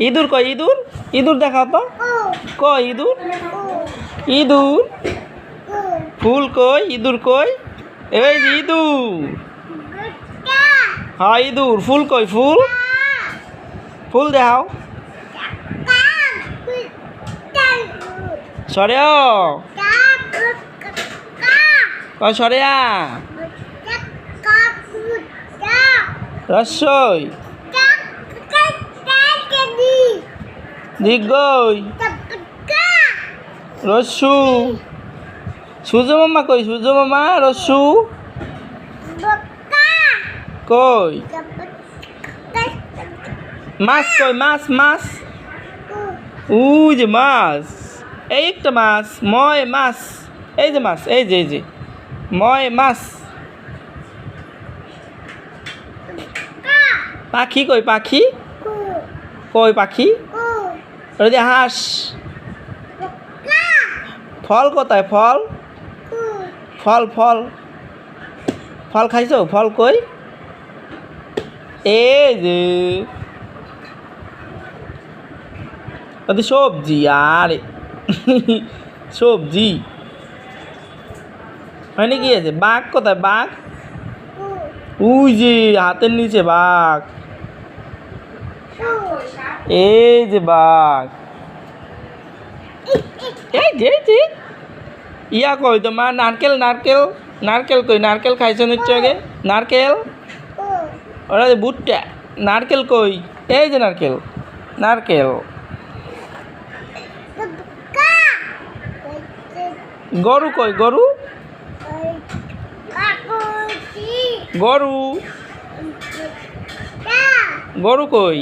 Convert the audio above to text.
ইঁদুর কই ইঁদুর? ইঁদুর দেখাও তো। কই ইঁদুর? ইঁদুর। ফুল কই? ইঁদুর কই? এই যে ইঁদুর। হ্যাঁ ইঁদুর। ফুল কই ফুল? ফুল দেখাও। সরেও কই সরেয়া রস্যই দীর্ঘই রস্যু। সূর্য মামা কই? সূর্য মামা রস্যু কই? মাছ কই? মাছ মাছ ওই যে মাছ। এই একটা মাছ ময় মাছ। এই যে মাছ এই যে ময় মাছ। পাখি কই? পাখি কই? পাখি ওই যে হাঁস। ফল কোথায়? ফল ফল ফল ফল খাইছো? ফল কই? এই যে ওদের সবজি। আরে সবজি মানে কি আছে? বাঘ কোথায়? বাঘ ওই যে হাতের নিচে বাঘ। এই যে বাঘ। এই যে ইয়া কই তোমার? নারকেল নারকেল নারকেল কই? নারকেল খাইছো নিশ্চয় আগে? নারকেল ওরা যে ভুট্টা। নারকেল কই? এই যে নারকেল নারকেল। গরু কই? গরু গরু গরু কই?